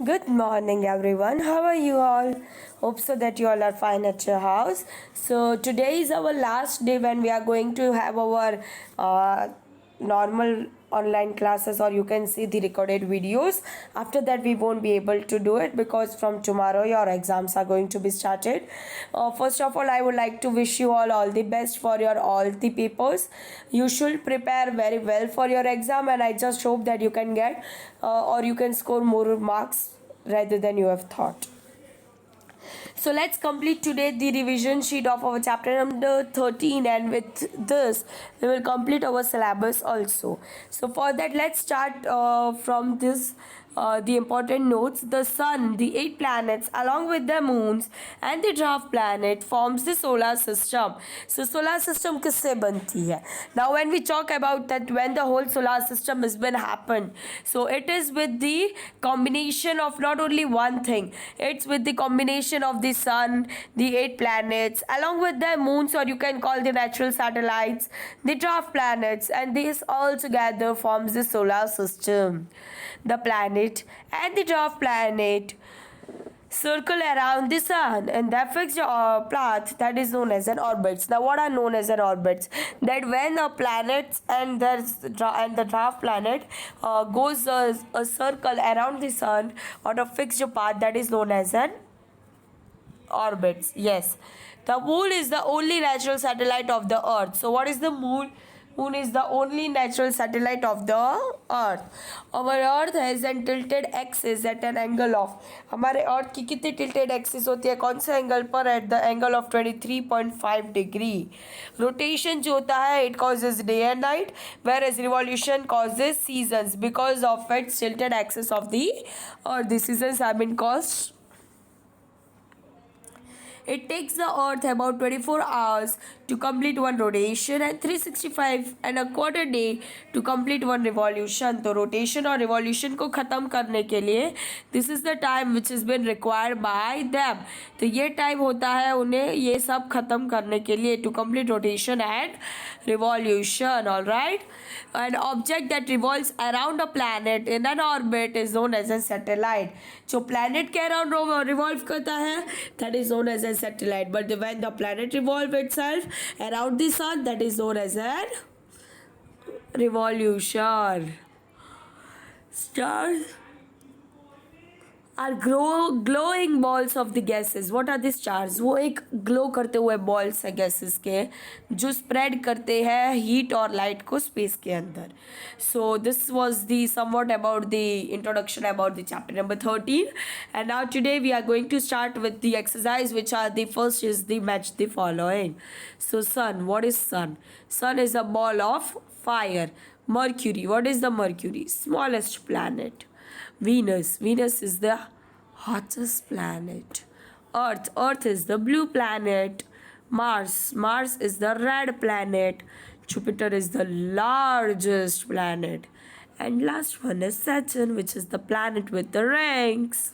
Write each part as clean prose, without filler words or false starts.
Good morning, everyone. How are you all? Hope so that you all are fine at your house. So, today is our last day when we are going to have our normal online classes, or you can see the recorded videos. After that, we won't be able to do it because from tomorrow your exams are going to be started. First of all, I would like to wish you all the best for your all the papers. You should prepare very well for your exam, and I just hope that you can get or you can score more marks rather than you have thought. So let's complete today the revision sheet of our chapter number 13, and with this we will complete our syllabus also. So for that, let's start from this the important notes. The sun, the 8 planets along with the moons and the dwarf planet forms the solar system. So solar system किससे बनती है? Now when we talk about that, when the whole solar system has been happened, so it is with the combination of not only one thing, it's with the combination of the sun, the 8 planets along with the moons, or you can call the natural satellites, the dwarf planets, and this all together forms the solar system. The planet and the dwarf planet circle around the sun and that fixed path that is known as an orbits. Now what are known as an orbits? That when the planets and the dwarf planet goes a circle around the sun on a fixed path, that is known as an orbits. Yes, the moon is the only natural satellite of the earth. So what is the moon? Moon is the only natural satellite of the earth. Our earth has an tilted axis at an angle of, हमारे अर्थ की कितनी tilted axis होती है, कौन से angle पर? At the angle of 23.5 degree. Rotation जो होता है, it causes day and night, whereas revolution causes seasons because of its tilted axis of the earth. The seasons have been caused. It takes the earth about 24 hours to complete one rotation and 365 and a quarter day to complete one revolution. तो rotation और revolution को ख़त्म करने के लिए this is the time which has been required by them. तो ये time होता है उन्हें ये सब ख़त्म करने के लिए to complete rotation and revolution. All right. An object that revolves around a planet in an orbit is known as a satellite. जो planet के around revolve करता है, that is known as a satellite. But when the planet revolve itself around the sun, that is known as a revolution. Stars are glowing balls of the gases. What are the stars? वो एक glow करते हुए balls है gases के, जो spread करते हैं heat और लाइट को स्पेस के अंदर. So this was the somewhat about the introduction about the chapter number 13. And now today we are going to start with the exercise which are the first is the match the following. So sun, what is sun? Sun is a ball of fire. Mercury, what is the Mercury? Smallest planet. Venus is the hottest planet. Earth is the blue planet. Mars is the red planet. Jupiter is the largest planet. And last one is Saturn, which is the planet with the rings.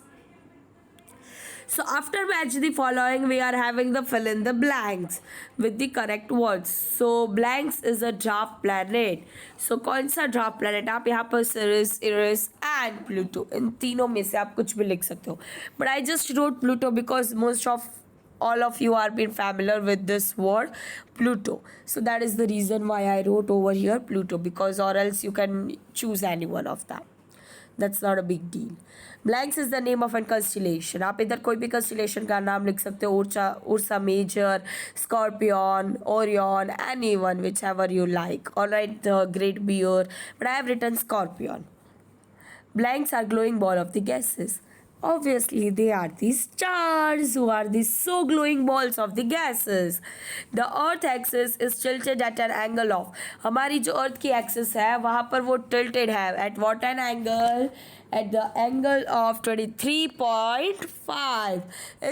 So after match the following, we are having the fill in the blanks with the correct words. So blanks is a dwarf planet. So कौन सा dwarf planet? आप यहाँ पर Ceres, Eris and Pluto, इन तीनों में से आप कुछ भी लिख सकते हो. But I just wrote Pluto because most of all of you are been familiar with this word Pluto. So that is the reason why I wrote over here Pluto, because or else you can choose any one of them. That's not a big deal. Blanks is the name of a constellation. आप इधर कोई भी constellation का नाम लिख सकते हो. Ursa Major, Scorpion, Orion, anyone, whichever you like. Alright, the Great Bear. But I have written Scorpion. Blanks are glowing ball of the gases. Obviously, they are the stars, who are the so glowing balls of the gases. The earth axis is tilted at an angle of, हमारी जो earth की axis है वहाँ पर वो tilted है. At what an angle? At the angle of 23.5.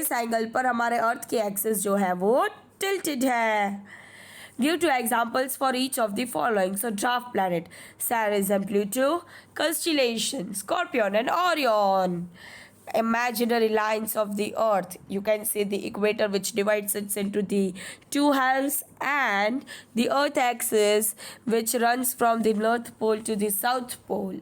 इस angle पर हमारे earth की axis जो है वो tilted है. Give two examples for each of the following. So dwarf planet, Ceres and Pluto. Constellation, Scorpion and Orion. Imaginary lines of the earth, you can see the equator which divides it into the two halves, and the earth axis which runs from the north pole to the south pole.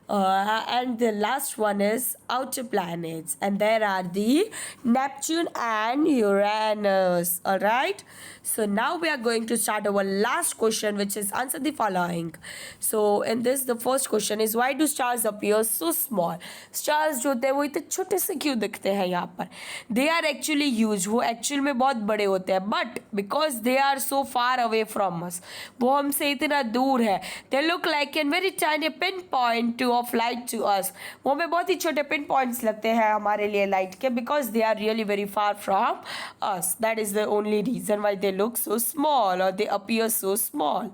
And the last one is outer planets, and there are the Neptune and Uranus. All right. So now we are going to start our last question, which is answer the following. So in this, the first question is why do stars appear so small? Stars जो होते हैं वो इतने छोटे से क्यों दिखते हैं यहाँ पर? They are actually huge. वो एक्चुअल में बहुत बड़े होते हैं, but because they are so far away from us, वो हमसे इतना दूर है, they look like a very tiny pinpoint of light to us. वो हमें बहुत ही छोटे पिन पॉइंट्स लगते हैं हमारे लिए लाइट के, because they are really very far from us. That is the only reason why they look so small or they appear so small.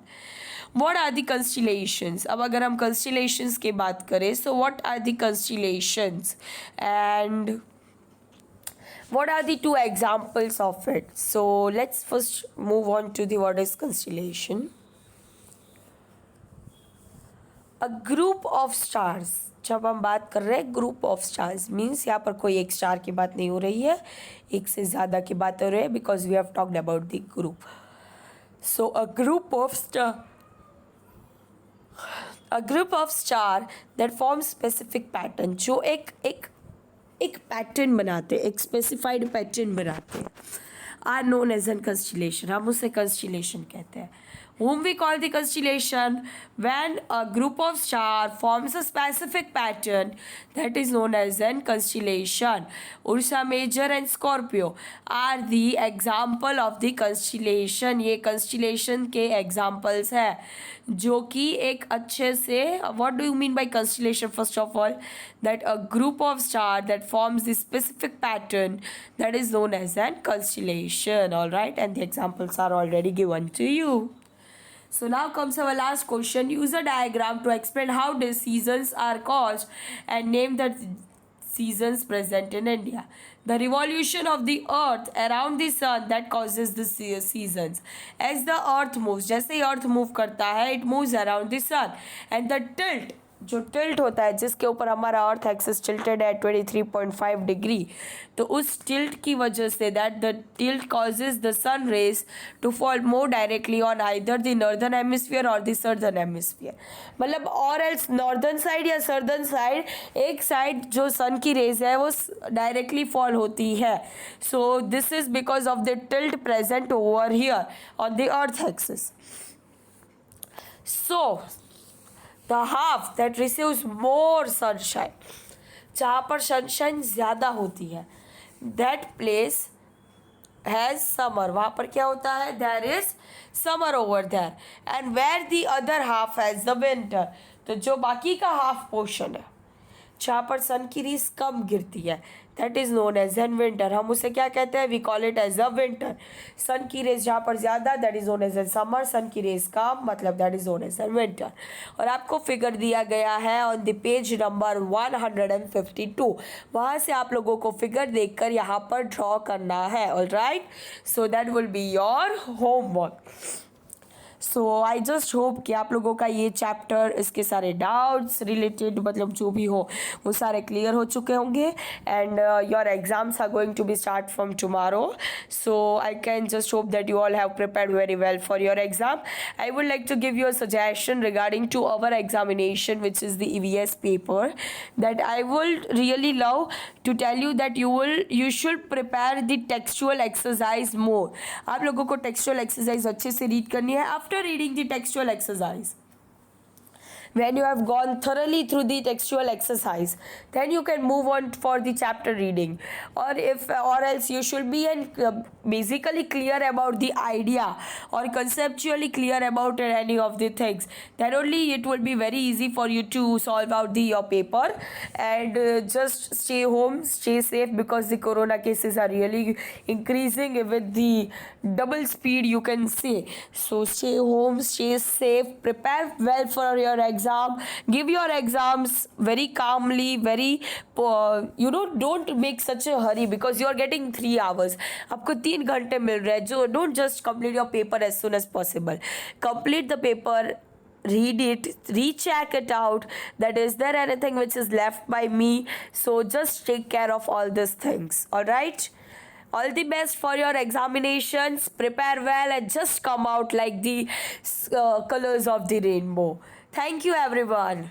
What are the constellations? अब अगर हम constellations की बात करें, so what are the constellations and what are the two examples of it? So let's first move on to the what is constellation. A group of stars. जब हम बात कर रहे हैं ग्रुप ऑफ स्टार्स मीन्स यहाँ पर कोई एक स्टार की बात नहीं हो रही है, एक से ज़्यादा की बात हो रही है, because we have talked about the group. So a group of star that form specific pattern, जो एक पैटर्न बनाते हैं, एक स्पेसिफाइड पैटर्न बनाते हैं, आर नोन एज एन कंस्टिलेशन. हम उसे कंस्टिलेशन कहते हैं. Whom we call the constellation when a group of stars forms a specific pattern, that is known as an constellation. Ursa Major and Scorpio are the example of the constellation. ये constellation के examples है जो कि एक अच्छे से, what do you mean by constellation? First of all, that a group of stars that forms the specific pattern, that is known as an constellation. All right, and the examples are already given to you. So now comes our last question. Use a diagram to explain how the seasons are caused and name the seasons present in India. The revolution of the earth around the sun that causes the seasons. As the earth moves, जैसे ही earth move करता है, it moves around the sun. And the tilt, जो tilt होता है जिसके ऊपर हमारा अर्थ axis tilted है 23.5 डिग्री, तो उस टिल्ट की वजह से that the tilt causes the sun rays to fall more directly on either the northern hemisphere और द सर्दर्न हेमिस्फीयर. मतलब और एल्स नॉर्दर्न साइड या सर्दर्न साइड, एक साइड जो सन की रेज है वो डायरेक्टली फॉल होती है. So this is because of the tilt present over here on the earth axis. So the half that receives more sunshine, जहाँ पर सनशाइन ज़्यादा होती है, that place has summer. वहाँ पर क्या होता है? There is summer over there. And where the other half has the winter, तो जो बाकी का हाफ पोर्शन है जहाँ पर सन की रेज कम गिरती है, that is known as an winter. हम उसे क्या कहते हैं? We call it as a winter. Sun की रेज जहाँ पर ज़्यादा, that is known as an summer. Sun की रेज कम, मतलब that is known as an winter. और आपको फिगर दिया गया है ऑन द पेज नंबर 152. वहाँ से आप लोगों को फिगर देखकर यहाँ पर ड्रॉ करना है. All right, so that will be your homework. So I just hope कि आप लोगों का ये चैप्टर, इसके सारे डाउट्स रिलेटेड, मतलब जो भी हो वो सारे क्लियर हो चुके होंगे. And your exams are going to be start from tomorrow. So I can just hope that you all have prepared very well for your exam. I would like to give you a suggestion regarding to our examination which is the EVS paper, that I would really love to tell you that you should prepare the textual exercise more. आप लोगों को textual exercise अच्छे से read करनी है. After reading the textual exercise, when you have gone thoroughly through the textual exercise, then you can move on for the chapter reading. Or else you should be basically clear about the idea or conceptually clear about any of the things. Then only it will be very easy for you to solve out your paper. And just stay home, stay safe, because the corona cases are really increasing with the double speed, you can say. So stay home, stay safe, prepare well for your exam. Give your exams very calmly, very don't make such a hurry, because you are getting 3 hours. आपको 3 घंटे मिल रहे हैं. जो don't just complete your paper as soon as possible. Complete the paper, read it, recheck it out, that is there anything which is left by me. So just take care of all these things. All right, all the best for your examinations. Prepare well and just come out like the colors of the rainbow. Thank you everyone.